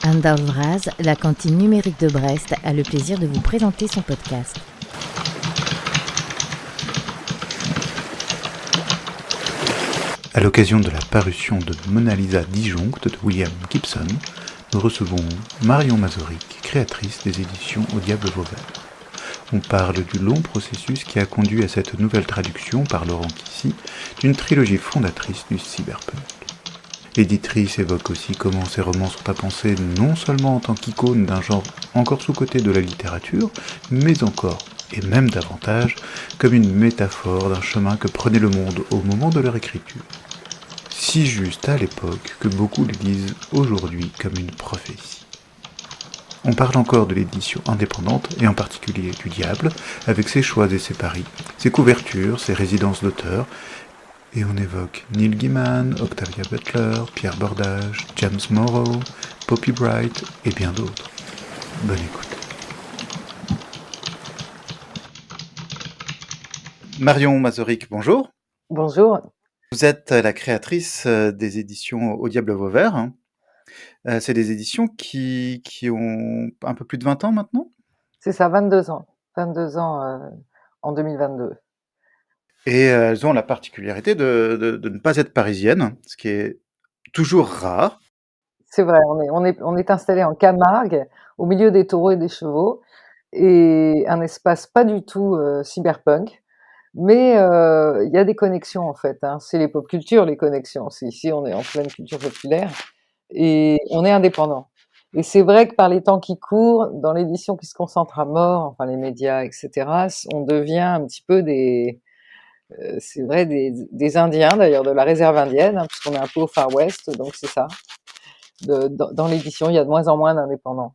Anne Dalvraz, la cantine numérique de Brest, a le plaisir de vous présenter son podcast. À l'occasion de la parution de Mona Lisa disjoncte de William Gibson, nous recevons Marion Mazoric, créatrice des éditions Au Diable Vauvert. On parle du long processus qui a conduit à cette nouvelle traduction par Laurent Kissy d'une trilogie fondatrice du cyberpunk. L'éditrice évoque aussi comment ces romans sont à penser non seulement en tant qu'icône d'un genre encore sous-coté de la littérature, mais encore, et même davantage, comme une métaphore d'un chemin que prenait le monde au moment de leur écriture. Si juste à l'époque que beaucoup le lisent aujourd'hui comme une prophétie. On parle encore de l'édition indépendante, et en particulier du Diable, avec ses choix et ses paris, ses couvertures, ses résidences d'auteurs, et on évoque Neil Gaiman, Octavia Butler, Pierre Bordage, James Morrow, Poppy Bright et bien d'autres. Bonne écoute. Marion Mazoric, bonjour. Bonjour. Vous êtes la créatrice des éditions Au Diable Vauvert. C'est des éditions qui ont un peu plus de 20 ans maintenant. C'est ça, 22 ans. 22 ans en 2022. Et elles ont la particularité de ne pas être parisiennes, ce qui est toujours rare. C'est vrai, on est installé en Camargue, au milieu des taureaux et des chevaux, et un espace pas du tout cyberpunk, mais il y a des connexions en fait, hein. C'est les pop culture, les connexions. C'est ici, on est en pleine culture populaire, et on est indépendant. Et c'est vrai que par les temps qui courent, dans l'édition qui se concentre à mort, enfin les médias, etc., on devient un petit peu c'est vrai, des Indiens d'ailleurs, de la réserve indienne, hein, puisqu'on est un peu au Far West, donc c'est ça. Dans l'édition, il y a de moins en moins d'indépendants.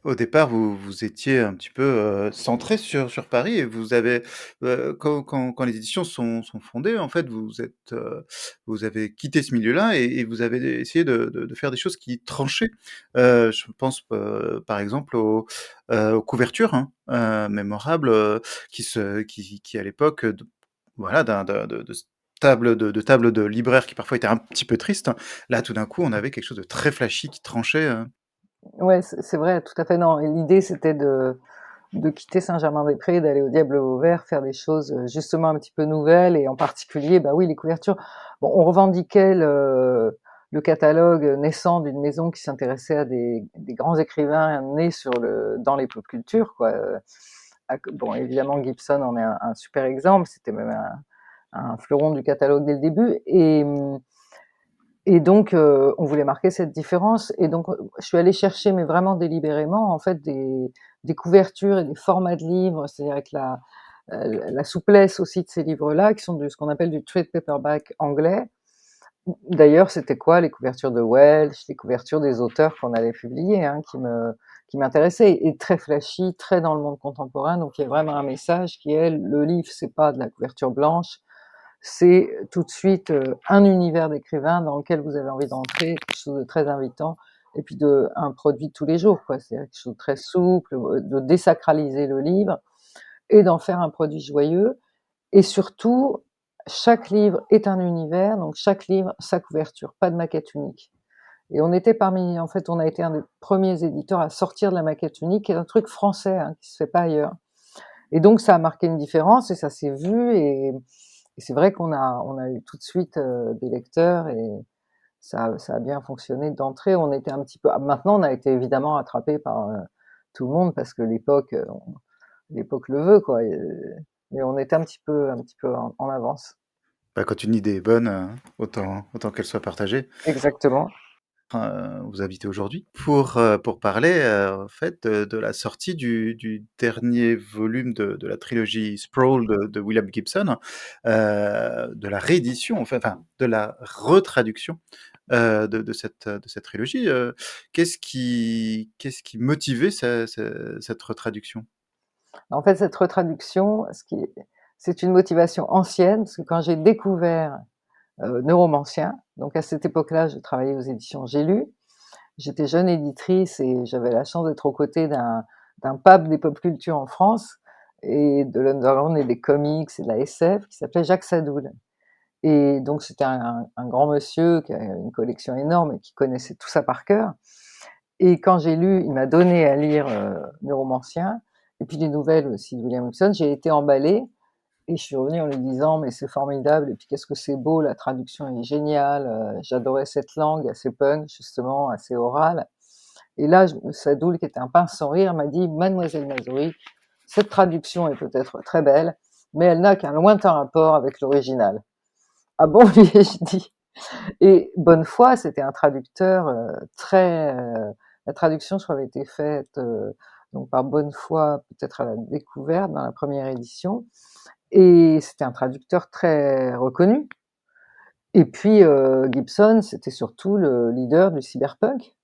Au départ, vous étiez un petit peu centré sur Paris et vous avez, quand les éditions sont fondées, en fait, vous avez quitté ce milieu-là et vous avez essayé de faire des choses qui tranchaient. Je pense par exemple aux couvertures mémorables qui à l'époque, voilà, de table de libraire qui parfois était un petit peu triste. Là, tout d'un coup, on avait quelque chose de très flashy qui tranchait. Ouais, c'est vrai, tout à fait. Non, et l'idée c'était de quitter Saint-Germain-des-Prés, d'aller au Diable Vauvert, faire des choses justement un petit peu nouvelles, et en particulier, bah oui, les couvertures. Bon, on revendiquait le catalogue naissant d'une maison qui s'intéressait à des grands écrivains nés dans les pop cultures, quoi. Bon, évidemment, Gibson en est un super exemple. C'était même un fleuron du catalogue dès le début. Et donc, on voulait marquer cette différence. Et donc, je suis allée chercher, mais vraiment délibérément, en fait, des couvertures et des formats de livres, c'est-à-dire avec la souplesse aussi de ces livres-là, qui sont ce qu'on appelle du trade paperback anglais. D'ailleurs, c'était quoi les couvertures de Welsh, les couvertures des auteurs qu'on allait publier, hein, qui m'intéressaient, et très flashy, très dans le monde contemporain. Donc, il y a vraiment un message qui est: le livre, c'est pas de la couverture blanche, c'est tout de suite un univers d'écrivain dans lequel vous avez envie d'entrer, quelque chose de très invitant, et puis un produit de tous les jours, quoi. C'est quelque chose de très souple, de désacraliser le livre et d'en faire un produit joyeux. Et surtout, chaque livre est un univers, donc chaque livre, sa couverture, pas de maquette unique. Et en fait, on a été un des premiers éditeurs à sortir de la maquette unique, qui est un truc français, hein, qui se fait pas ailleurs. Et donc, ça a marqué une différence et ça s'est vu, et c'est vrai qu'on a eu tout de suite des lecteurs, et ça a bien fonctionné d'entrée. On était un petit peu, maintenant, on a été évidemment attrapé par tout le monde parce que l'époque le veut, quoi. Mais on était un petit peu en avance. Bah, quand une idée est bonne, autant qu'elle soit partagée. Exactement. Vous inviter aujourd'hui pour parler, en fait, de la sortie du dernier volume de la trilogie Sprawl de William Gibson, de la réédition, enfin, de la retraduction, de cette trilogie. Qu'est-ce qui motivait cette retraduction? En fait, cette retraduction, c'est une motivation ancienne, parce que quand j'ai découvert Neuromancien, donc à cette époque-là, je travaillais aux éditions J'ai lu. J'étais jeune éditrice et j'avais la chance d'être aux côtés d'un pape des pop culture en France, et de l'underground et des comics et de la SF, qui s'appelait Jacques Sadoul. Et donc c'était un grand monsieur qui a une collection énorme et qui connaissait tout ça par cœur. et quand j'ai lu, il m'a donné à lire, Neuromancien et puis les nouvelles aussi de William Gibson, j'ai été emballée et je suis revenue en lui disant: «Mais c'est formidable et puis qu'est-ce que c'est beau, la traduction est géniale, j'adorais cette langue assez punk justement, assez orale». Et là, Sadoul, qui était un pince sans rire, m'a dit: «Mademoiselle Mazory, cette traduction est peut-être très belle, mais elle n'a qu'un lointain rapport avec l'original». «Ah bon?» lui ai-je dit. Et Bonnefoy, c'était un traducteur très. La traduction, je crois, avait été faite donc par Bonnefoy, peut-être à la Découverte, dans la première édition. Et c'était un traducteur très reconnu. Et puis Gibson, c'était surtout le leader du cyberpunk.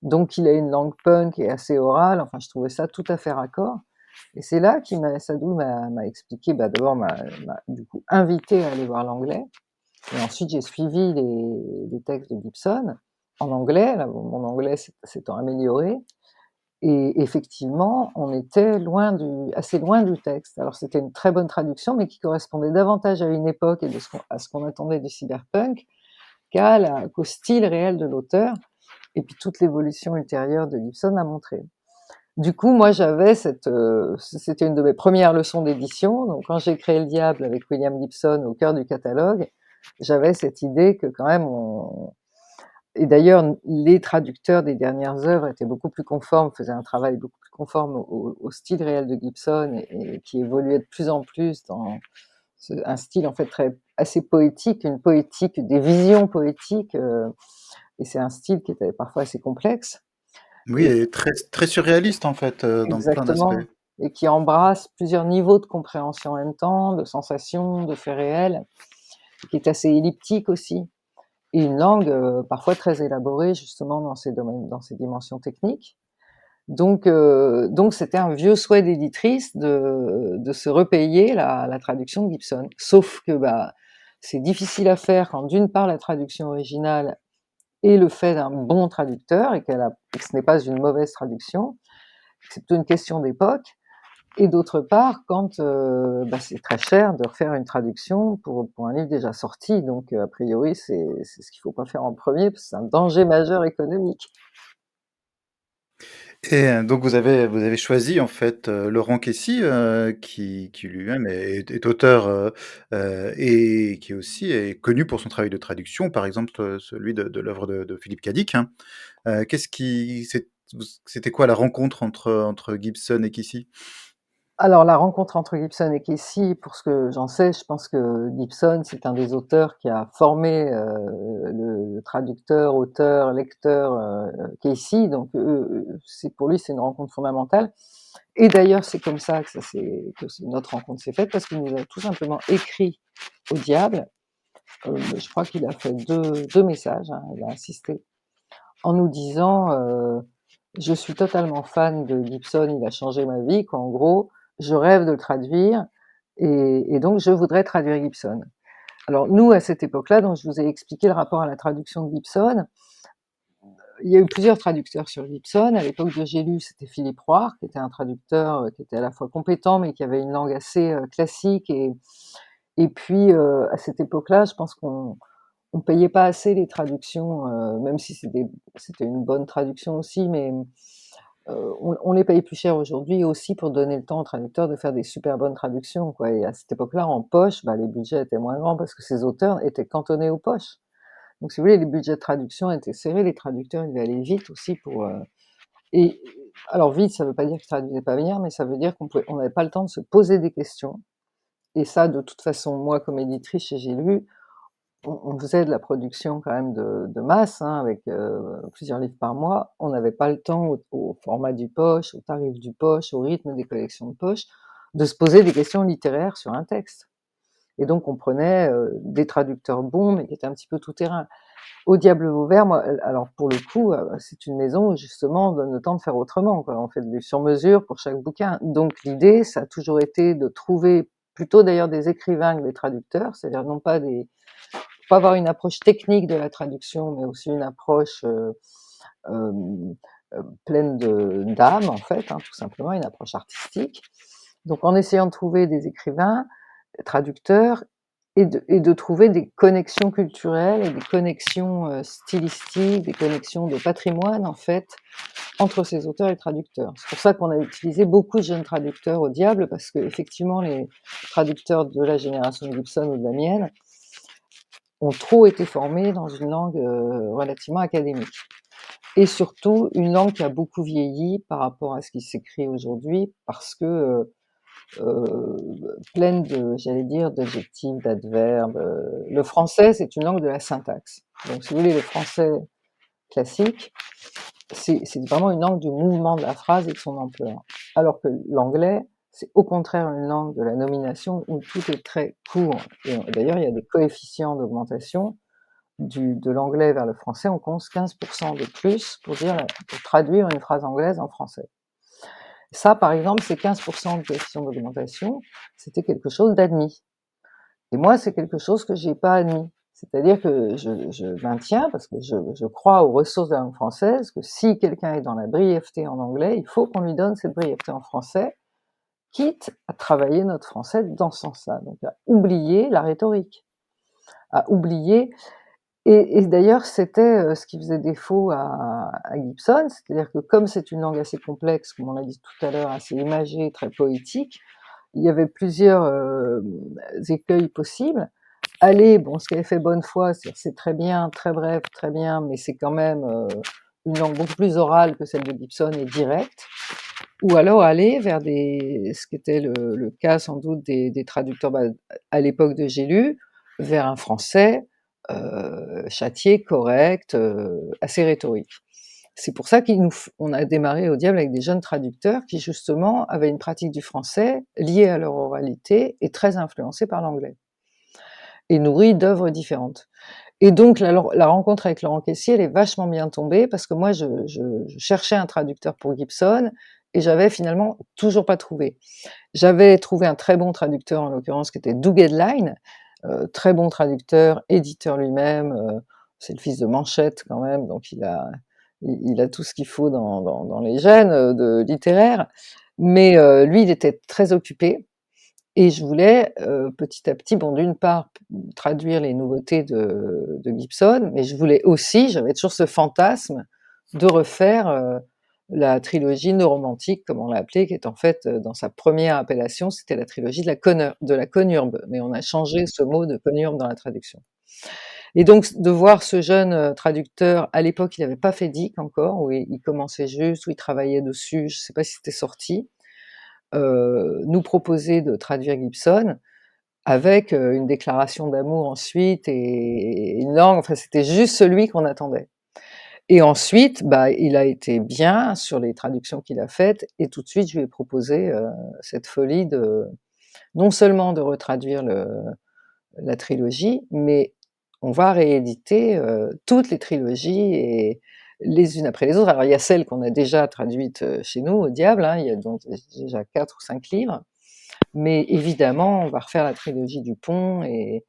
Donc il a une langue punk et assez orale. Enfin, je trouvais ça tout à fait raccord. Et c'est là Sadoul m'a expliqué, bah, d'abord m'a du coup invité à aller voir l'anglais. Et ensuite, j'ai suivi les textes de Gibson en anglais. Là, mon anglais s'étant amélioré. Et effectivement, on était assez loin du texte. Alors, c'était une très bonne traduction, mais qui correspondait davantage à une époque et à ce qu'on attendait du cyberpunk qu'au style réel de l'auteur. Et puis, toute l'évolution ultérieure de Gibson a montré. Du coup, moi, c'était une de mes premières leçons d'édition. Donc, quand j'ai créé Le Diable avec William Gibson au cœur du catalogue, j'avais cette idée que quand même et d'ailleurs, les traducteurs des dernières œuvres étaient beaucoup plus conformes, faisaient un travail beaucoup plus conforme au style réel de Gibson et qui évoluait de plus en plus dans un style en fait assez poétique, une poétique, des visions poétiques, et c'est un style qui était parfois assez complexe. Oui, Et et très, très surréaliste en fait, dans plein d'aspects. exactement, et qui embrasse plusieurs niveaux de compréhension en même temps, de sensations, de faits réels, qui est assez elliptique aussi, et une langue parfois très élaborée justement dans ces domaines, dans ces dimensions techniques. Donc c'était un vieux souhait d'éditrice de se repayer la traduction de Gibson. Sauf que bah, c'est difficile à faire quand d'une part la traduction originale est le fait d'un bon traducteur et que ce n'est pas une mauvaise traduction, c'est plutôt une question d'époque. Et d'autre part, quand bah, c'est très cher de refaire une traduction pour un livre déjà sorti. Donc a priori, c'est ce qu'il ne faut pas faire en premier, parce que c'est un danger majeur économique. Et donc vous avez choisi en fait, Laurent Quessy, qui lui-même est auteur, et qui aussi est connu pour son travail de traduction, par exemple, celui de l'œuvre de Philippe Cadic, hein. Qu'est-ce qui c'était quoi la rencontre entre Gibson et Quessy? Alors la rencontre entre Gibson et Casey, pour ce que j'en sais, je pense que Gibson, c'est un des auteurs qui a formé, le traducteur, auteur, lecteur, Casey. Donc pour lui, c'est une rencontre fondamentale. Et d'ailleurs, c'est comme ça notre rencontre s'est faite, parce qu'il nous a tout simplement écrit au diable. Je crois qu'il a fait 2 messages, hein, il a insisté, en nous disant, «Je suis totalement fan de Gibson, il a changé ma vie», quoi, en gros. «Je rêve de le traduire et donc je voudrais traduire Gibson». Alors nous, à cette époque-là, donc je vous ai expliqué le rapport à la traduction de Gibson, il y a eu plusieurs traducteurs sur Gibson. À l'époque de J'ai lu, c'était Philippe Roire, qui était un traducteur, qui était à la fois compétent, mais qui avait une langue assez, classique. Et puis, à cette époque-là, je pense qu'on payait pas assez les traductions, même si c'était une bonne traduction aussi, mais on les paye plus cher aujourd'hui aussi pour donner le temps aux traducteurs de faire des super bonnes traductions, quoi. Et à cette époque-là, en poche, bah, les budgets étaient moins grands parce que ces auteurs étaient cantonnés aux poches. Donc si vous voulez, les budgets de traduction étaient serrés, les traducteurs, ils devaient aller vite aussi et alors vite, ça veut pas dire qu'ils traduisaient pas bien, mais ça veut dire on n'avait pas le temps de se poser des questions. Et ça, de toute façon, moi, comme éditrice chez J'ai lu, on faisait de la production quand même de masse, hein, avec plusieurs livres par mois. On n'avait pas le temps, au format du poche, au tarif du poche, au rythme des collections de poche, de se poser des questions littéraires sur un texte. Et donc on prenait des traducteurs bons, mais qui étaient un petit peu tout terrain. Au Diable Vauvert, moi, alors pour le coup, c'est une maison où justement on donne le temps de faire autrement, quoi. On fait du sur-mesure pour chaque bouquin. Donc l'idée, ça a toujours été de trouver plutôt d'ailleurs des écrivains que des traducteurs, c'est-à-dire non pas pas avoir une approche technique de la traduction, mais aussi une approche pleine d'âme, en fait, hein, tout simplement, une approche artistique. Donc en essayant de trouver des écrivains, traducteurs, et de trouver des connexions culturelles et des connexions, stylistiques, des connexions de patrimoine, en fait, entre ces auteurs et traducteurs. C'est pour ça qu'on a utilisé beaucoup de jeunes traducteurs au Diable, parce qu'effectivement, les traducteurs de la génération de Gibson ou de la mienne ont trop été formés dans une langue, relativement académique. Et surtout, une langue qui a beaucoup vieilli par rapport à ce qui s'écrit aujourd'hui, parce que, pleine de, j'allais dire, d'adjectifs, d'adverbes. Le français, c'est une langue de la syntaxe. Donc, si vous voulez, le français classique, c'est vraiment une langue du mouvement de la phrase et de son ampleur. Alors que l'anglais, c'est au contraire une langue de la nomination où tout est très court. Et d'ailleurs, il y a des coefficients d'augmentation de l'anglais vers le français. On compte 15% de plus pour traduire une phrase anglaise en français. Ça, par exemple, ces 15% de coefficient d'augmentation, c'était quelque chose d'admis. Et moi, c'est quelque chose que j'ai pas admis. C'est-à-dire que je maintiens, parce que je crois aux ressources de la langue française, que si quelqu'un est dans la brièveté en anglais, il faut qu'on lui donne cette brièveté en français, quitte à travailler notre français dans ce sens-là. Donc, à oublier la rhétorique, à oublier. Et d'ailleurs, c'était ce qui faisait défaut à Gibson, c'est-à-dire que comme c'est une langue assez complexe, comme on l'a dit tout à l'heure, assez imagée, très poétique, il y avait plusieurs écueils possibles. Aller, bon, ce qu'avait fait Bonnefoy, c'est très bien, très bref, très bien, mais c'est quand même une langue beaucoup plus orale que celle de Gibson et directe. Ou alors aller vers ce qui était le cas sans doute des traducteurs à l'époque de J'ai lu, vers un français châtié, correct, assez rhétorique. C'est pour ça on a démarré au Diable avec des jeunes traducteurs qui justement avaient une pratique du français liée à leur oralité et très influencée par l'anglais et nourrie d'œuvres différentes. Et donc la rencontre avec Laurent Caissier, elle est vachement bien tombée parce que moi je cherchais un traducteur pour Gibson et j'avais finalement toujours pas trouvé. J'avais trouvé un très bon traducteur, en l'occurrence, qui était Doug Edline, très bon traducteur, éditeur lui-même, c'est le fils de Manchette quand même, donc il a tout ce qu'il faut dans les gènes littéraires. Mais lui, il était très occupé et je voulais petit à petit, bon, d'une part, traduire les nouveautés de Gibson, mais je voulais aussi, j'avais toujours ce fantasme de refaire la trilogie neuromantique, comme on l'a appelée, qui est en fait, dans sa première appellation, c'était la trilogie de la conurbe, mais on a changé ce mot de conurbe dans la traduction. Et donc de voir ce jeune traducteur, à l'époque il n'avait pas fait DIC encore, où il commençait juste, où il travaillait dessus, je ne sais pas si c'était sorti, nous proposer de traduire Gibson avec une déclaration d'amour ensuite et une langue, enfin c'était juste celui qu'on attendait. Et ensuite, bah, il a été bien sur les traductions qu'il a faites et tout de suite je lui ai proposé cette folie non seulement de retraduire la trilogie, mais on va rééditer toutes les trilogies et les unes après les autres. Alors il y a celles qu'on a déjà traduites chez nous au Diable, hein, il y a donc déjà 4 ou 5 livres, mais évidemment on va refaire la trilogie du Pont et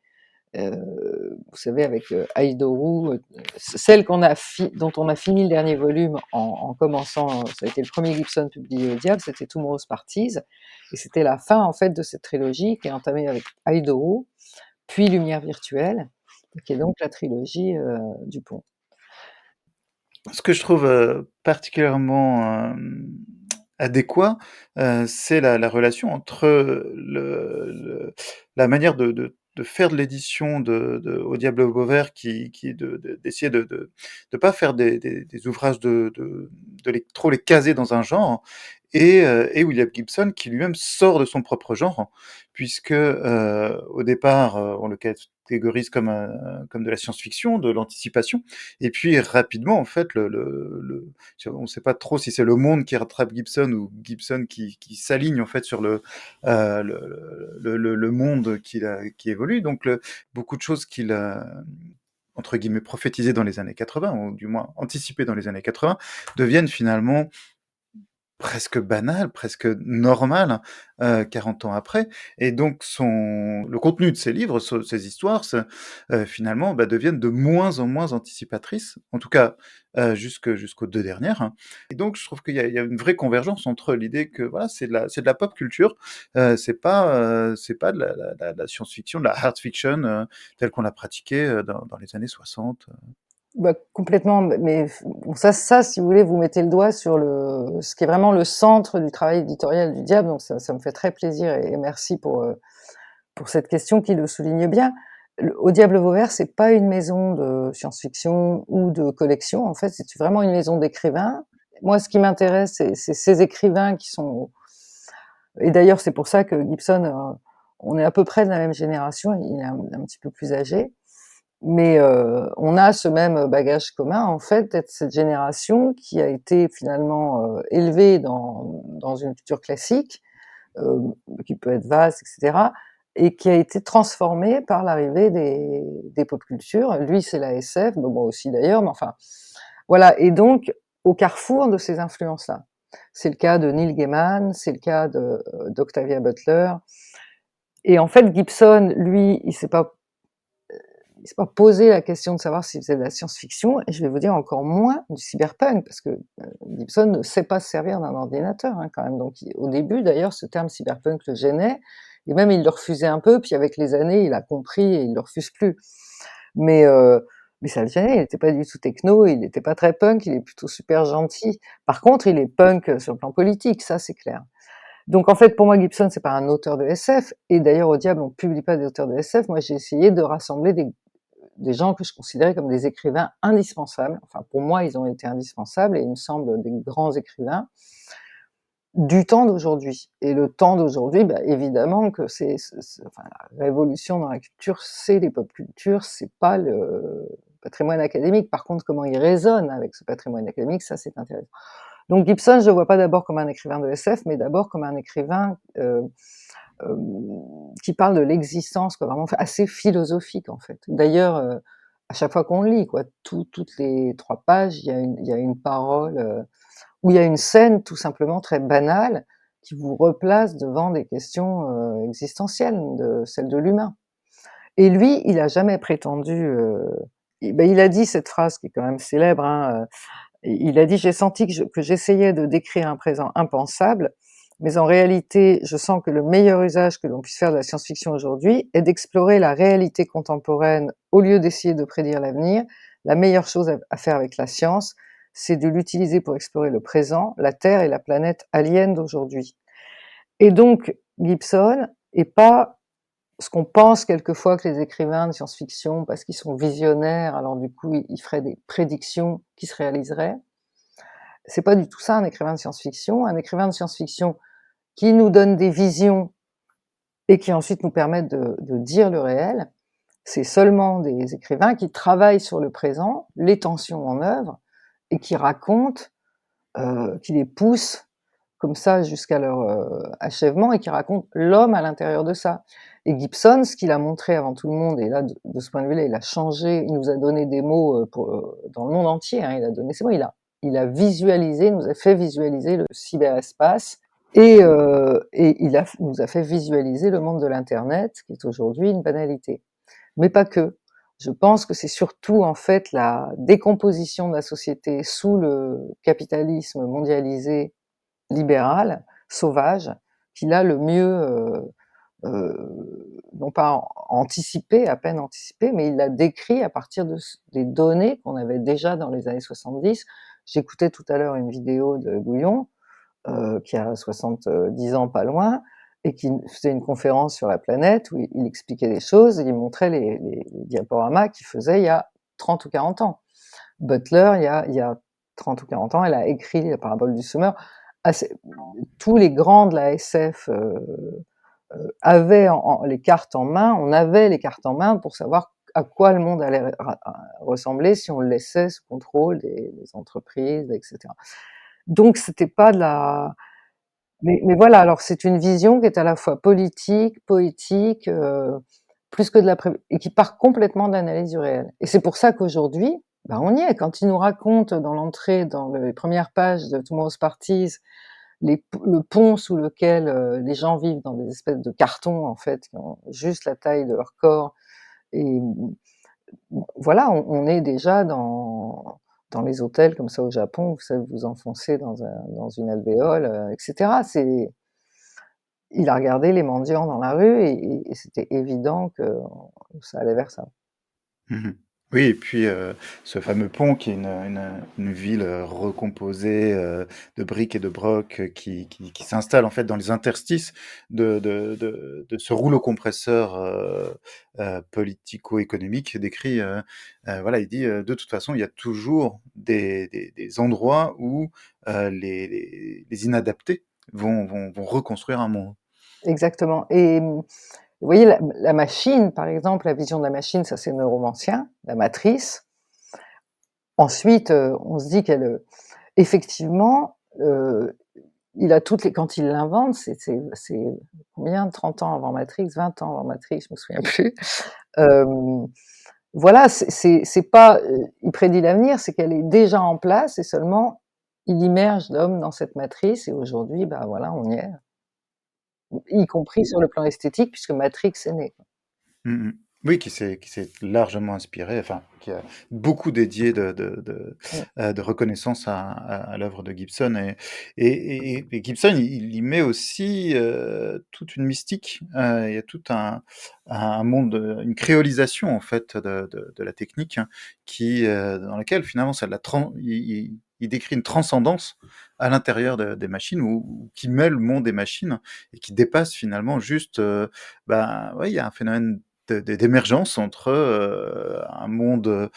vous savez avec Aïdourou, celle dont on a fini le dernier volume en commençant, ça a été le premier Gibson publié au Diable, c'était Tomorrow's Parties, et c'était la fin en fait de cette trilogie qui est entamée avec Aïdourou, puis Lumière virtuelle, qui est donc la trilogie du Pont. Ce que je trouve particulièrement adéquat, c'est la relation entre la manière de faire de l'édition Au Diable au Vauvert qui est d'essayer de pas faire des ouvrages trop les caser dans un genre, et William Gibson qui lui-même sort de son propre genre, puisque au départ on le catégorise comme de la science-fiction, de l'anticipation, et puis rapidement en fait on ne sait pas trop si c'est le monde qui rattrape Gibson ou Gibson qui s'aligne en fait sur le monde qui évolue. Donc beaucoup de choses qu'il a entre guillemets prophétisées dans les années 80, ou du moins anticipées dans les années 80, deviennent finalement presque banal, presque normal, 40 ans après. Et donc le contenu de ces livres, ces histoires, finalement, bah, deviennent de moins en moins anticipatrices, en tout cas jusqu'aux deux dernières, hein. Et donc je trouve qu'il y a une vraie convergence entre l'idée que voilà, c'est de la pop culture, c'est pas de la science-fiction, de la hard fiction telle qu'on l'a pratiquée dans les années 60. Bah, complètement, mais bon, ça, si vous voulez, vous mettez le doigt sur ce qui est vraiment le centre du travail éditorial du Diable, donc ça me fait très plaisir et merci pour cette question qui le souligne bien. Au Diable Vauvert, c'est pas une maison de science-fiction ou de collection, en fait, c'est vraiment une maison d'écrivains. Moi, ce qui m'intéresse, c'est ces écrivains qui sont, et d'ailleurs, c'est pour ça que Gibson, on est à peu près de la même génération, il est un petit peu plus âgé, mais on a ce même bagage commun, en fait, d'être cette génération qui a été finalement élevée dans une culture classique, euh, qui peut être vaste, etc., et qui a été transformée par l'arrivée des pop cultures. Lui, c'est la SF, bon, moi aussi d'ailleurs, mais enfin, voilà. Et donc, au carrefour de ces influences-là. C'est le cas de Neil Gaiman, c'est le cas d'Octavia Butler. Et en fait, Gibson, lui, il s'est pas posé la question de savoir s'il faisait de la science-fiction, et je vais vous dire encore moins du cyberpunk, parce que Gibson ne sait pas se servir d'un ordinateur, hein, quand même. Donc, au début, d'ailleurs, ce terme cyberpunk le gênait, et même il le refusait un peu, puis avec les années, il a compris et il le refuse plus. Mais, euh, mais ça le gênait, il n'était pas du tout techno, il n'était pas très punk, il est plutôt super gentil. Par contre, il est punk sur le plan politique, ça c'est clair. Donc en fait, pour moi, Gibson, c'est pas un auteur de SF, et d'ailleurs, au Diable, on publie pas des auteurs de SF. Moi, j'ai essayé de rassembler des gens que je considérais comme des écrivains indispensables. Enfin, pour moi, ils ont été indispensables, et il me semble des grands écrivains du temps d'aujourd'hui. Et le temps d'aujourd'hui, bah, évidemment que enfin, la révolution dans la culture, c'est les pop cultures, c'est pas le patrimoine académique. Par contre, comment il résonne avec ce patrimoine académique, ça c'est intéressant. Donc Gibson, je le vois pas d'abord comme un écrivain de SF, mais d'abord comme un écrivain euh, qui parle de l'existence, quoi, vraiment assez philosophique en fait. D'ailleurs, à chaque fois qu'on le lit, quoi, toutes les 3 pages, il y a une parole, où il y a une scène tout simplement très banale qui vous replace devant des questions existentielles, celles de l'humain. Et lui, il a jamais prétendu. Il a dit cette phrase qui est quand même célèbre. Hein, il a dit: j'ai senti que j'essayais de décrire un présent impensable, mais en réalité, je sens que le meilleur usage que l'on puisse faire de la science-fiction aujourd'hui est d'explorer la réalité contemporaine au lieu d'essayer de prédire l'avenir. La meilleure chose à faire avec la science, c'est de l'utiliser pour explorer le présent, la Terre et la planète alien d'aujourd'hui. Et donc, Gibson est pas ce qu'on pense quelquefois que les écrivains de science-fiction, parce qu'ils sont visionnaires, alors du coup, ils feraient des prédictions qui se réaliseraient. C'est pas du tout ça, un écrivain de science-fiction. Un écrivain de science-fiction qui nous donne des visions et qui ensuite nous permettent de dire le réel, c'est seulement des écrivains qui travaillent sur le présent, les tensions en œuvre, et qui racontent, qui les poussent comme ça jusqu'à leur achèvement, et qui racontent l'homme à l'intérieur de ça. Et Gibson, ce qu'il a montré avant tout le monde, et là, de ce point de vue-là, il a changé, il nous a donné des mots dans le monde entier, hein, il a donné ces mots, il a visualisé, nous a fait visualiser le cyberespace, et nous a fait visualiser le monde de l'Internet, qui est aujourd'hui une banalité. Mais pas que. Je pense que c'est surtout en fait la décomposition de la société sous le capitalisme mondialisé, libéral, sauvage, qu'il a le mieux, non pas anticipé, à peine anticipé, mais il l'a décrit à partir des données qu'on avait déjà dans les années 70. J'écoutais tout à l'heure une vidéo de Bouillon, qui a 70 ans pas loin, et qui faisait une conférence sur la planète où il expliquait les choses, et il montrait les diaporamas qu'il faisait il y a 30 ou 40 ans. Butler, il y a 30 ou 40 ans, elle a écrit la parabole du semeur. Tous les grands de la SF avaient les cartes en main, on avait les cartes en main pour savoir à quoi le monde allait ressembler si on le laissait sous contrôle des entreprises, etc. Donc c'était pas de la... Mais voilà, alors c'est une vision qui est à la fois politique, poétique, plus que de la et qui part complètement de l'analyse du réel. Et c'est pour ça qu'aujourd'hui, on y est. Quand il nous raconte dans l'entrée, dans les premières pages de Tomorrow's Parties, le pont sous lequel, les gens vivent dans des espèces de cartons, en fait, qui ont juste la taille de leur corps et voilà, on est déjà dans les hôtels comme ça au Japon, vous savez, vous enfoncez dans une alvéole, et cetera. Il a regardé les mendiants dans la rue et c'était évident que ça allait vers ça. Mmh. Oui et puis, ce fameux pont qui est une ville, recomposée, de briques et de brocs, qui s'installe en fait dans les interstices de ce rouleau compresseur, politico-économique décrit, voilà, il dit, «De toute façon, il y a toujours des endroits où, les inadaptés vont reconstruire un monde». Exactement et vous voyez la machine, par exemple, la vision de la machine, ça c'est neuromancien, la matrice. Ensuite, on se dit qu'elle, effectivement, il a toutes les quand il l'invente, c'est combien? 30 ans avant Matrix, 20 ans avant Matrix, je me souviens plus. Hem, voilà, c'est pas, il prédit l'avenir, c'est qu'elle est déjà en place et seulement il immerge l'homme dans cette matrice et aujourd'hui, bah, voilà, on y est. Y compris sur le plan esthétique puisque Matrix est né. Mmh mh. Oui, qui s'est largement inspiré, enfin, qui a beaucoup dédié Mmh, de reconnaissance à l'œuvre de Gibson et Gibson, il y met aussi, toute une mystique, il y a tout un monde, une créolisation, en fait, de la technique, hein, dans laquelle, finalement, ça la tran il décrit une transcendance à l'intérieur des machines ou qui mêle monde et machine et qui dépasse, finalement, juste, ben, ouais, il y a un phénomène d'émergence entre, un monde,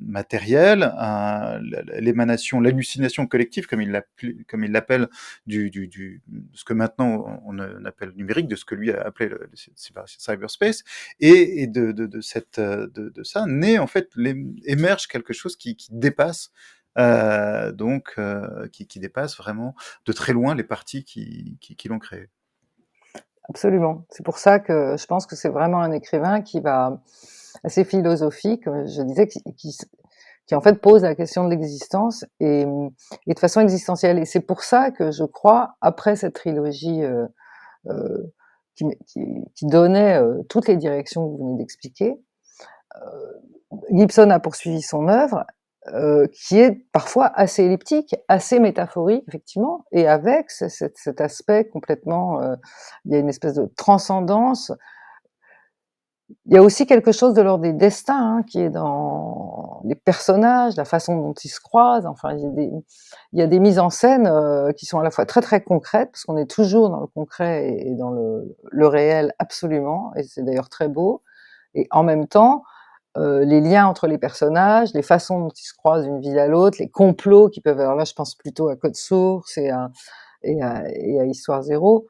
matériel, l'émanation, l'hallucination collective comme il l'appelle ce que maintenant on appelle numérique, de ce que lui a appelé le cyberspace et de cette, de ça naît en fait émerge quelque chose qui dépasse, donc qui dépasse vraiment de très loin les parties qui l'ont créé. absolument. C'est pour ça que je pense que c'est vraiment un écrivain qui va assez philosophique, je disais, qui en fait pose la question de l'existence et de façon existentielle et c'est pour ça que je crois, après cette trilogie, heu, qui donnait, toutes les directions que vous venez d'expliquer, Gibson a poursuivi son œuvre, qui est parfois assez elliptique, assez métaphorique effectivement et avec cet aspect complètement, il y a une espèce de transcendance. Il y a aussi quelque chose de l'ordre des destins, hein, qui est dans les personnages, la façon dont ils se croisent, enfin il y a des mises en scène, qui sont à la fois très, très concrètes, parce qu'on est toujours dans le concret et dans le réel absolument et c'est d'ailleurs très beau et en même temps, les liens entre les personnages, les façons dont ils se croisent d'une ville à l'autre, les complots qui peuvent alors là, je pense plutôt à Code Source et à Histoire Zéro.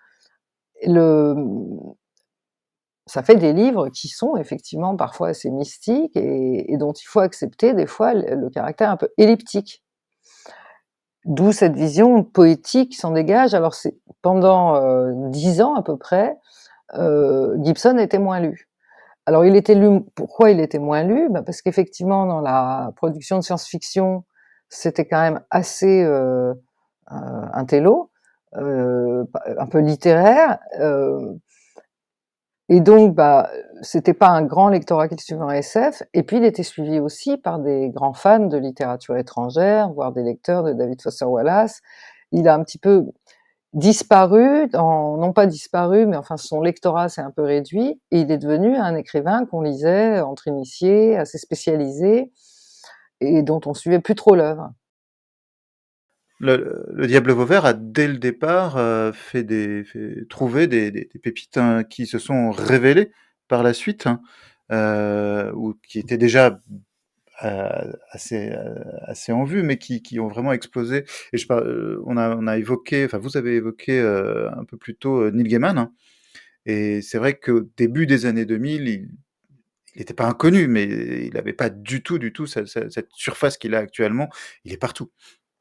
Le Ça fait des livres qui sont effectivement parfois assez mystiques et dont il faut accepter des fois le caractère un peu elliptique. D'où cette vision poétique qui s'en dégage. Alors c'est pendant, 10 ans à peu près, Gibson était moins lu. Alors il était lu pourquoi il était moins lu? Bah, parce qu'effectivement dans la production de science-fiction, c'était quand même assez, intello, un peu littéraire, et donc, bah, c'était pas un grand lectorat qui le suivait en SF et puis il était suivi aussi par des grands fans de littérature étrangère, voire des lecteurs de David Foster Wallace. Il a un petit peu disparu non pas disparu, mais enfin son lectorat s'est un peu réduit et il est devenu un écrivain qu'on lisait entre initiés, assez spécialisé et dont on suivait plus trop l'œuvre. Le Diable Vauvert a dès le départ, trouvé des pépites, hein, qui se sont révélées par la suite, hein, ou qui étaient déjà, assez en vue, mais qui ont vraiment explosé et on a évoqué, enfin vous avez évoqué, un peu plus tôt, Neil Gaiman, hein, et c'est vrai qu'au début des années 2000, il n'était pas inconnu, mais il n'avait pas du tout cette surface qu'il a actuellement. Il est partout.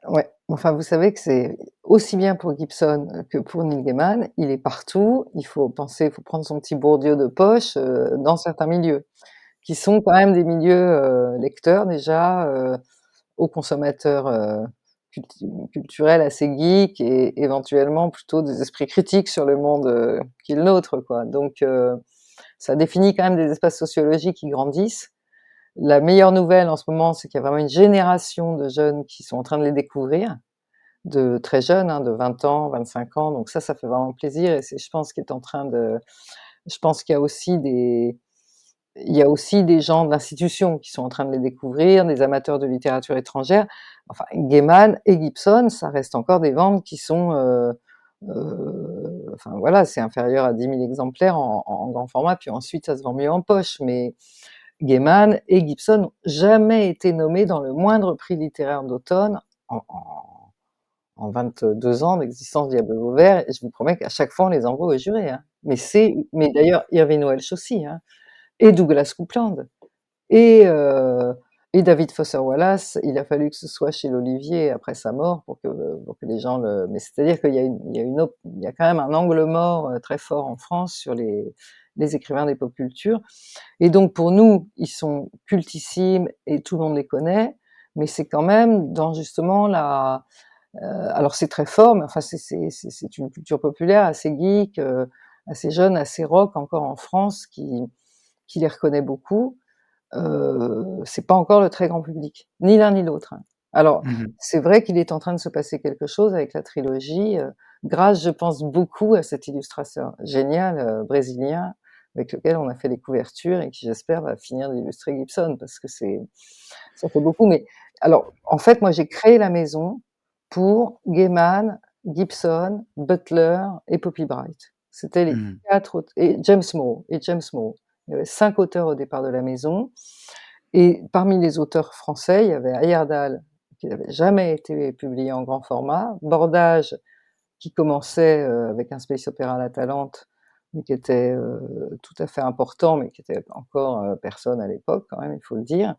Ouais, enfin vous savez que c'est aussi bien pour Gibson, que pour Neil Gaiman, il est partout, il faut prendre son petit Bourdieu de poche, dans certains milieux, qui sont quand même des milieux, lecteurs déjà, aux consommateurs, culturels assez geeks et éventuellement plutôt des esprits critiques sur le monde, qui est le nôtre, quoi. Donc ça définit quand même des espaces sociologiques qui grandissent. La meilleure nouvelle en ce moment, c'est qu'il y a vraiment une génération de jeunes qui sont en train de les découvrir, de très jeunes, hein, de 20 ans, 25 ans, donc ça fait vraiment plaisir et c'est je pense qu'il est en train de je pense qu'il y a aussi des gens de l'institution qui sont en train de les découvrir, des amateurs de littérature étrangère. Enfin, Gaiman et Gibson, ça reste encore des ventes qui sont, enfin voilà, c'est inférieur à 10 000 exemplaires en grand format, puis ensuite ça se vend mieux en poche, mais Gaiman et Gibson n'ont jamais été nommés dans le moindre prix littéraire d'automne en 22 ans d'existence du Diable Vauvert, et je vous promets qu'à chaque fois on les envoie au jury, hein. Mais d'ailleurs Irving Welsh aussi, hein, et Douglas Coupland et heu et David Foster Wallace, il a fallu que ce soit chez l'Olivier après sa mort pour que les gens le mais c'est-à-dire qu'il y a une il y a une op il y a quand même un angle mort, très fort en France sur les écrivains des pop culture et donc pour nous, ils sont cultissimes et tout le monde les connaît, mais c'est quand même dans justement alors c'est très fort, mais enfin c'est une culture populaire assez geek, assez jeune, assez rock encore en France qui les reconnaît beaucoup. C'est pas encore le très grand public, ni l'un ni l'autre, hein. Alors, Mmh. c'est vrai qu'il est en train de se passer quelque chose avec la trilogie, grâce, je pense, beaucoup à cet illustrateur génial, brésilien, avec lequel on a fait les couvertures et qui, j'espère, va finir d'illustrer Gibson parce que ça fait beaucoup. Mais alors, en fait, moi, j'ai créé la maison pour Gaiman, Gibson, Butler et Poppy Bright. C'était les Mmh. 4 aut et James Moore et James Moore. Il y avait 5 auteurs au départ de la maison et parmi les auteurs français, il y avait Heyerdahl, qui n'avait jamais été publié en grand format, Bordage, qui commençait, avec un space opéra l'Atalante, mais qui était, tout à fait important, mais qui était encore, personne à l'époque quand même, il faut le dire.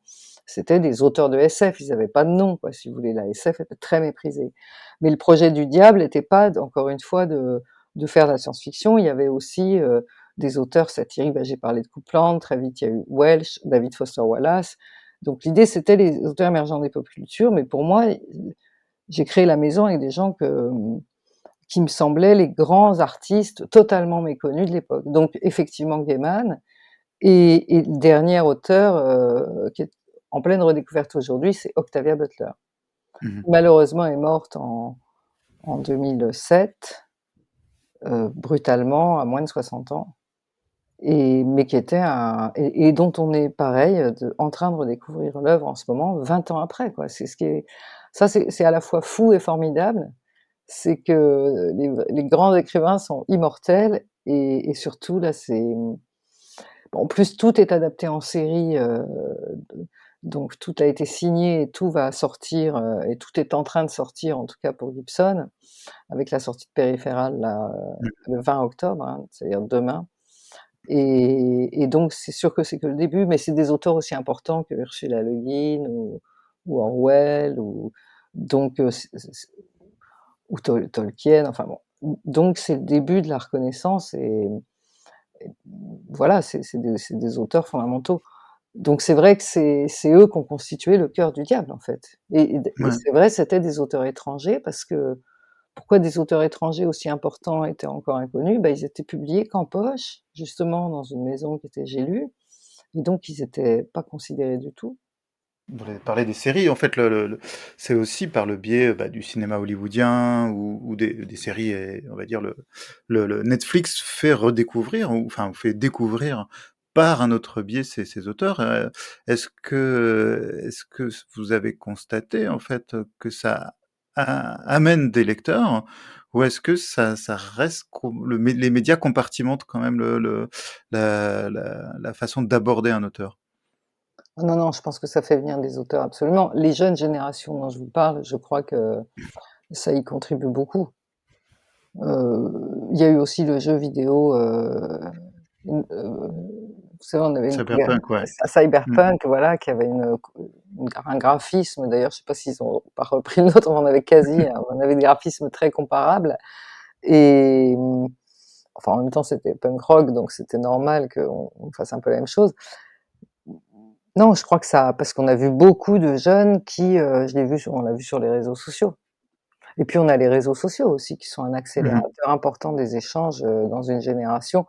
C'était des auteurs de SF, ils avaient pas de nom quoi, si vous voulez. La SF était très méprisée. Mais le projet du diable était pas encore une fois de faire de la science-fiction, il y avait aussi, des auteurs satiriques, bah, j'ai parlé de Coupland, très vite il y a eu Welsh, David Foster Wallace. Donc l'idée c'était les auteurs émergents des pop culture, mais pour moi, j'ai créé la maison avec des gens qui me semblaient les grands artistes totalement méconnus de l'époque. Donc effectivement Gaiman et le dernier auteur, qui est en pleine redécouverte aujourd'hui, c'est Octavia Butler. Mmh. Malheureusement est morte en 2007, brutalement à moins de 60 ans mais qui était un et dont on est pareil, en train de redécouvrir l'œuvre en ce moment 20 ans après quoi. C'est ce qui est ça c'est à la fois fou et formidable, c'est que les grands écrivains sont immortels et surtout là, en plus tout est adapté en série, donc tout a été signé et tout va sortir, et tout est en train de sortir, en tout cas pour Gibson, avec la sortie de Périphéral là, le 20 octobre, hein, c'est-à-dire demain et donc c'est sûr que c'est que le début, mais c'est des auteurs aussi importants que Ursula Le Guin ou Orwell donc ou Tolkien, enfin bon. Donc c'est le début de la reconnaissance et voilà, c'est des auteurs fondamentaux. Donc c'est vrai que c'est eux qui ont constitué le cœur du diable, en fait et Ouais. c'est vrai, c'était des auteurs étrangers parce que pourquoi des auteurs étrangers aussi importants étaient encore inconnus? Bah, ils étaient publiés qu'en poche, justement dans une maison qui était J'ai lu et donc ils étaient pas considérés du tout. Vous voulez parler des séries, en fait, le c'est aussi par le biais, bah, du cinéma hollywoodien ou des séries et on va dire le Netflix fait redécouvrir ou enfin, fait découvrir par un autre biais ces auteurs. Est-ce que vous avez constaté, en fait, que ça amène des lecteurs? Ou est-ce que ça reste les médias compartimentent quand même la façon d'aborder un auteur? Ah non, non, je pense que ça fait venir des auteurs absolument. Les jeunes générations dont je vous parle, je crois que ça y contribue beaucoup. Il y a eu aussi le jeu vidéo, vous savez, on avait une Cyberpunk, ouais. Mmh. Cyberpunk, voilà, qui avait un graphisme, d'ailleurs, je sais pas s'ils ont pas repris le nôtre, mais on avait quasi, on avait des graphismes très comparables et enfin, en même temps, c'était punk rock, donc c'était normal qu'on fasse un peu la même chose. Non, je crois que ça parce qu'on a vu beaucoup de jeunes qui, je l'ai vu on l'a vu sur les réseaux sociaux. Et puis on a les réseaux sociaux aussi qui sont un Mmh. accélérateur important des échanges, dans une génération.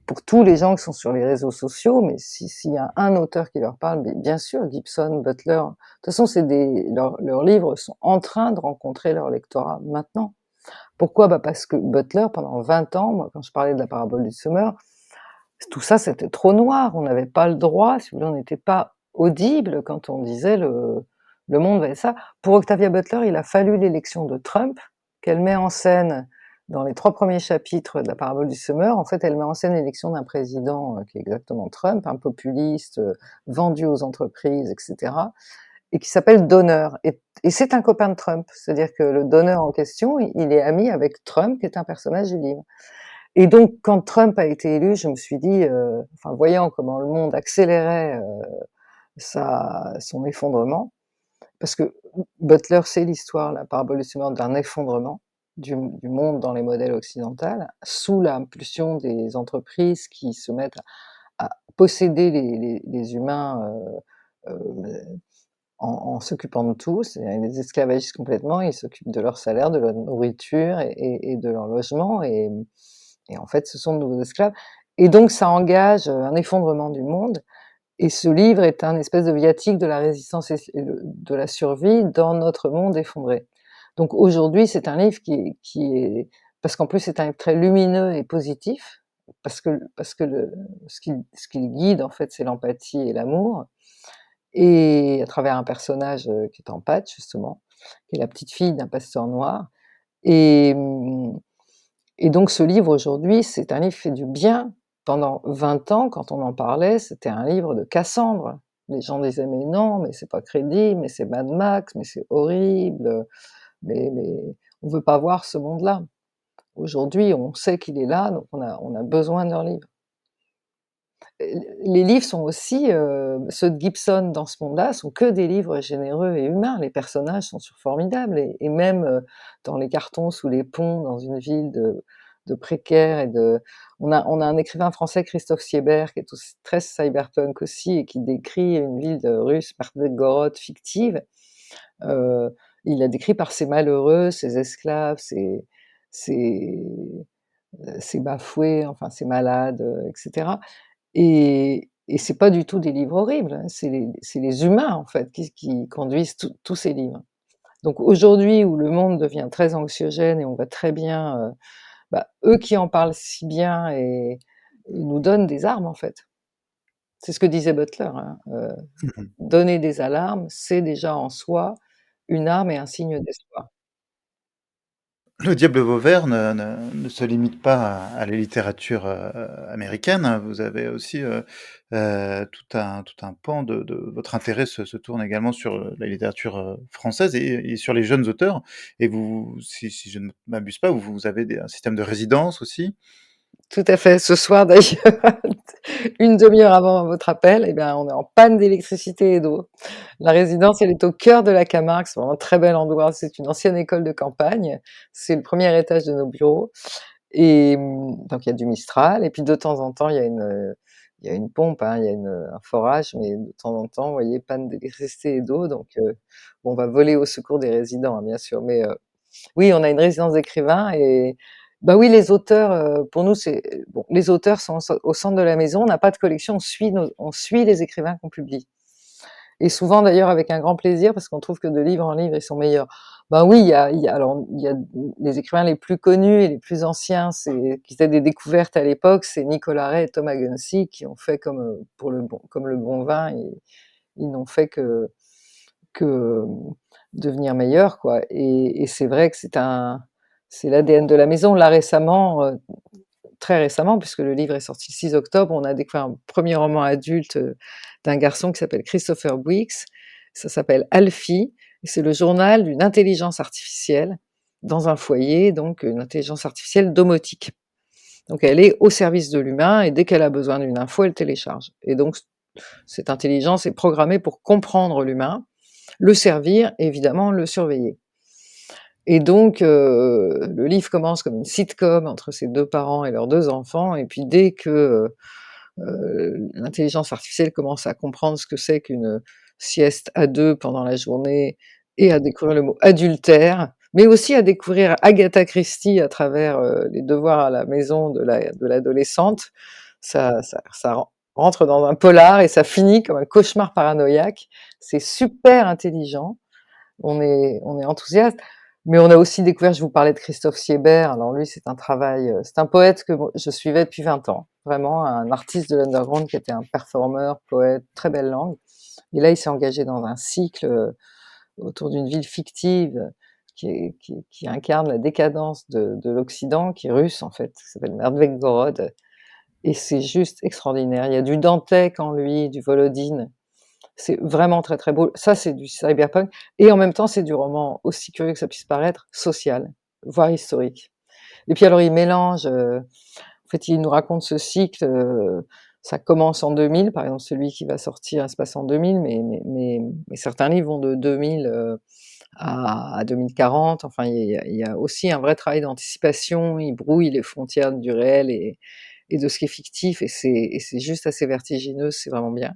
Pour tous les gens qui sont sur les réseaux sociaux, mais s'il y a un auteur qui leur parle, mais bien sûr Gibson, Butler, de toute façon c'est des leurs livres sont en train de rencontrer leur lectorat maintenant. Pourquoi? Bah, parce que Butler pendant 20 ans, moi quand je parlais de la parabole du semeur, tout ça c'était trop noir, on n'avait pas le droit, si vous voulez, on n'était pas audible quand on disait le monde va être ça. Pour Octavia Butler, il a fallu l'élection de Trump, qu'elle met en scène dans les 3 premiers chapitres de la parabole du semeur. En fait, elle met en scène l'élection d'un président, qui est exactement Trump, un populiste, vendu aux entreprises et cetera, et qui s'appelle Donner, et c'est un copain de Trump. C'est-à-dire que le Donner en question, il est ami avec Trump, qui est un personnage du livre. Et donc quand Trump a été élu, je me suis dit, enfin voyant comment le monde accélérait, son effondrement, parce que Butler, c'est l'histoire, la parabole du semeur, d'un effondrement du monde dans les modèles occidentaux, sous l'impulsion des entreprises qui se mettent à posséder les humains, en s'occupant de tout. C'est-à-dire, ils les esclavagisent complètement, ils s'occupent de leur salaire, de leur nourriture et de leur logement, et en fait, ce sont de nouveaux esclaves. Et donc ça engage, un effondrement du monde, et ce livre est un espèce de viatique de la résistance et de la survie dans notre monde effondré. Donc aujourd'hui, c'est un livre qui est parce qu'en plus c'est un livre très lumineux et positif, parce que ce qui le guide en fait, c'est l'empathie et l'amour, et à travers un personnage, qui est en pâte justement, qui est la petite fille d'un pasteur noir, et et donc ce livre aujourd'hui, c'est un livre qui fait du bien. Pendant 20 ans, quand on en parlait, c'était un livre de Cassandre. Les gens disaient: «Mais non, mais c'est pas crédible, mais c'est Mad Max, mais c'est horrible, mais on veut pas voir ce monde-là». Aujourd'hui, on sait qu'il est là, donc on a besoin de leurs livres. Les livres sont aussi, ceux de Gibson dans ce monde-là sont que des livres généreux et humains. Les personnages sont formidables, et même, dans les cartons sous les ponts, dans une ville de précaires et de on a un écrivain français, Christophe Siebert, qui est aussi très cyberpunk aussi, et qui décrit une ville de russe, Marthe-Gorod, fictive. Heu, il la décrit par ses malheureux, ses esclaves, ses, ses bafoués, enfin ses malades, et cetera. Et c'est pas du tout des livres horribles, hein, c'est les humains, en fait, qui conduisent tous ces livres. Donc aujourd'hui, où le monde devient très anxiogène et on voit très bien, bah, eux qui en parlent si bien, et ils nous donnent des armes, en fait. C'est ce que disait Butler, hein, Mmh. donner des alarmes, c'est déjà en soi une arme et un signe d'espoir. Le Diable Vauvert ne se limite pas à la littérature, américaine. Vous avez aussi, tout un pan de votre intérêt se tourne également sur, la littérature, française et sur les jeunes auteurs et vous si je ne m'abuse pas, vous avez un système de résidence aussi? Tout à fait. Ce soir d'ailleurs, une demi-heure avant votre appel, eh bien, on est en panne d'électricité et d'eau. La résidence, elle est au cœur de la Camargue, c'est vraiment un très bel endroit, c'est une ancienne école de campagne. C'est le premier étage de nos bureaux, et donc il y a du Mistral, et puis de temps en temps, il y a une pompe, hein, il y a un forage, mais de temps en temps, vous voyez, panne d'électricité et d'eau, donc bon, on va voler au secours des résidents, hein, bien sûr, mais oui, on a une résidence d'écrivains, et bah, oui, les auteurs, pour nous, c'est bon, les auteurs sont au centre de la maison. On n'a pas de collection, on suit les écrivains qu'on publie, et souvent d'ailleurs avec un grand plaisir, parce qu'on trouve que de livre en livre, ils sont meilleurs. Ben oui, il y a les écrivains les plus connus et les plus anciens, c'est qui étaient des découvertes à l'époque, c'est Nicolas Ray et Tom Agency, qui ont fait comme le bon vin, ils n'ont fait que devenir meilleur, quoi, et c'est vrai que c'est l'ADN de la maison. Là récemment, très récemment, puisque le livre est sorti le 6 octobre, on a découvert un premier roman adulte, d'un garçon qui s'appelle Christopher Weeks. Ça s'appelle Alfie, et c'est le journal d'une intelligence artificielle dans un foyer, donc une intelligence artificielle domotique. Donc elle est au service de l'humain, et dès qu'elle a besoin d'une info, elle télécharge, et donc cette intelligence est programmée pour comprendre l'humain, le servir et évidemment le surveiller. Et donc le livre commence comme une sitcom entre ses 2 parents et leurs 2 enfants, et puis dès que, l'intelligence artificielle commence à comprendre ce que c'est qu'une sieste à 2 pendant la journée, et à découvrir le mot adultère, mais aussi à découvrir Agatha Christie à travers, les devoirs à la maison de l'adolescente. Ça rentre dans un polar et ça finit comme un cauchemar paranoïaque. C'est super intelligent, on est enthousiaste, mais on a aussi découvert, je vous parlais de Christophe Siebert, alors lui c'est un travail, c'est un poète que moi je suivais depuis 20 ans, vraiment un artiste de l'underground qui était un performeur, poète, très belle langue, et là il s'est engagé dans un cycle, autour d'une ville fictive qui incarne la décadence de l'Occident, qui est russe en fait, qui s'appelle Merdvekgorod, et c'est juste extraordinaire. Il y a du Dantec en lui, du Volodine. C'est vraiment très très beau. Ça, c'est du cyberpunk, et en même temps, c'est du roman, aussi curieux que ça puisse paraître, social, voire historique. Et puis alors, il mélange. En fait, il nous raconte ce cycle. Ça commence en 2000, par exemple, celui qui va sortir se passe en 2000, mais certains livres vont de 2000 à 2040. Enfin, il y a aussi un vrai travail d'anticipation. Il brouille les frontières du réel et de ce qui est fictif, et c'est juste assez vertigineux. C'est vraiment bien.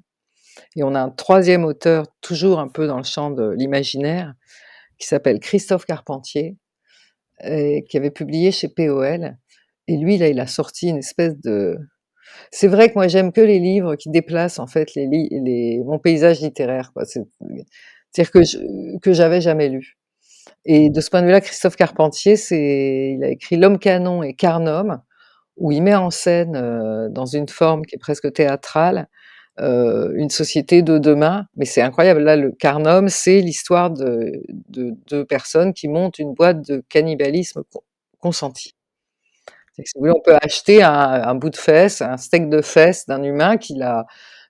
Et on a un troisième auteur, toujours un peu dans le champ de l'imaginaire, qui s'appelle Christophe Carpentier, qui avait publié chez POL. Et lui, là, il a sorti une espèce de... C'est vrai que moi, j'aime que les livres qui déplacent en fait mon paysage littéraire, quoi. C'est-à-dire que j'avais jamais lu. Et de ce point de vue-là, Christophe Carpentier, il a écrit L'Homme Canon et Carnum, où il met en scène, dans une forme qui est presque théâtrale, une société de demain. Mais c'est incroyable, là, le Carnum, c'est l'histoire de 2 personnes qui montent une boîte de cannibalisme consenti. C'est que si vous voulez, on peut acheter un bout de fesse, un steak de fesse d'un humain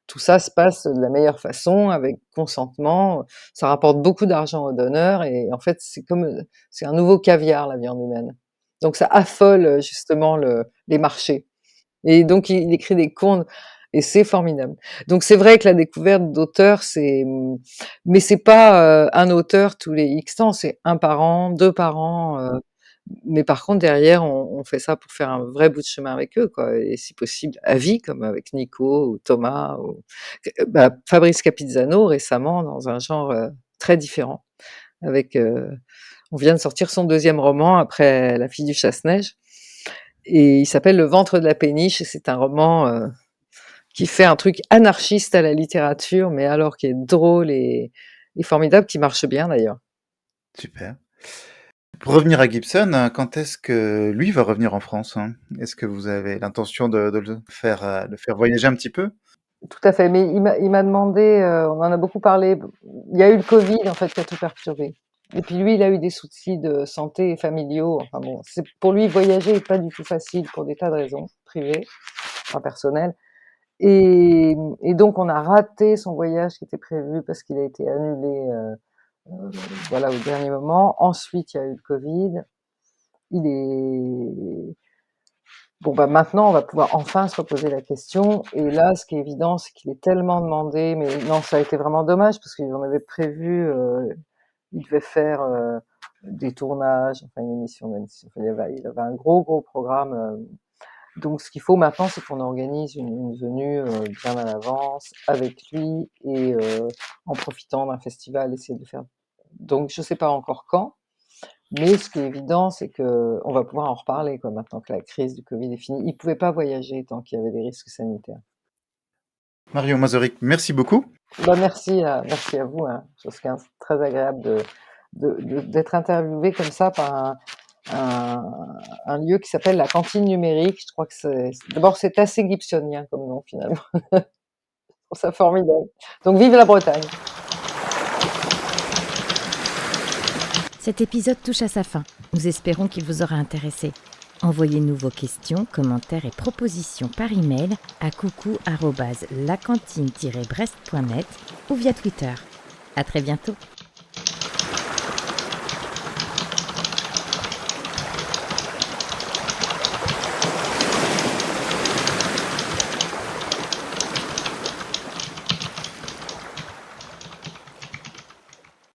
tout ça se passe de la meilleure façon, avec consentement. Ça rapporte beaucoup d'argent aux donneurs, et en fait, c'est un nouveau caviar, la viande humaine. Donc ça affole, justement les marchés. Et donc il écrit des contes, et c'est formidable. Donc c'est vrai que la découverte d'auteurs, mais c'est pas, un auteur tous les X temps, c'est un par an, 2 par an, mais par contre derrière on fait ça pour faire un vrai bout de chemin avec eux, quoi, et si possible à vie, comme avec Nico ou Thomas ou Fabrice Capizzano récemment, dans un genre, très différent, avec, on vient de sortir son 2e roman après La fille du chasse-neige, et il s'appelle Le ventre de la péniche, et c'est un roman, qui fait un truc anarchiste à la littérature, mais alors qui est drôle et formidable, qui marche bien d'ailleurs. Super. Pour revenir à Gibson, quand est-ce que lui va revenir en France, hein? Est-ce que vous avez l'intention de le faire voyager un petit peu? Tout à fait, mais il m'a demandé, on en a beaucoup parlé, il y a eu le Covid en fait qui a tout perturbé, et puis lui, il a eu des soucis de santé familiaux, enfin bon, pour lui, voyager est pas du tout facile pour des tas de raisons privées, enfin personnelles, et donc on a raté son voyage qui était prévu parce qu'il a été annulé, heu, voilà, au dernier moment. Ensuite, il y a eu le Covid. Il est Bon, bah, maintenant, on va pouvoir enfin se reposer la question, et là, ce qui est évident, c'est qu'il est tellement demandé, mais non, ça a été vraiment dommage parce qu'on avait prévu, il devait faire, des tournages, enfin une émission d'animation, enfin, il avait un gros, gros programme, donc ce qu'il faut maintenant, c'est qu'on organise une venue, bien à l'avance avec lui, et en profitant d'un festival, essayer de le faire. Donc je sais pas encore quand, mais ce qui est évident, c'est qu'on va pouvoir en reparler, quoi, maintenant que la crise du Covid est finie. Il pouvait pas voyager tant qu'il y avait des risques sanitaires. Marion Mazorik, merci beaucoup. Bah, merci à vous, hein, Josquin. C'est très agréable d'être interviewé comme ça par un, un lieu qui s'appelle la Cantine Numérique. Je crois que d'abord, c'est assez gibsonien comme nom, finalement. Je trouve ça formidable. Donc, vive la Bretagne! Cet épisode touche à sa fin. Nous espérons qu'il vous aura intéressé. Envoyez-nous vos questions, commentaires et propositions par email à coucou@lacantine-brest.net ou via Twitter. À très bientôt.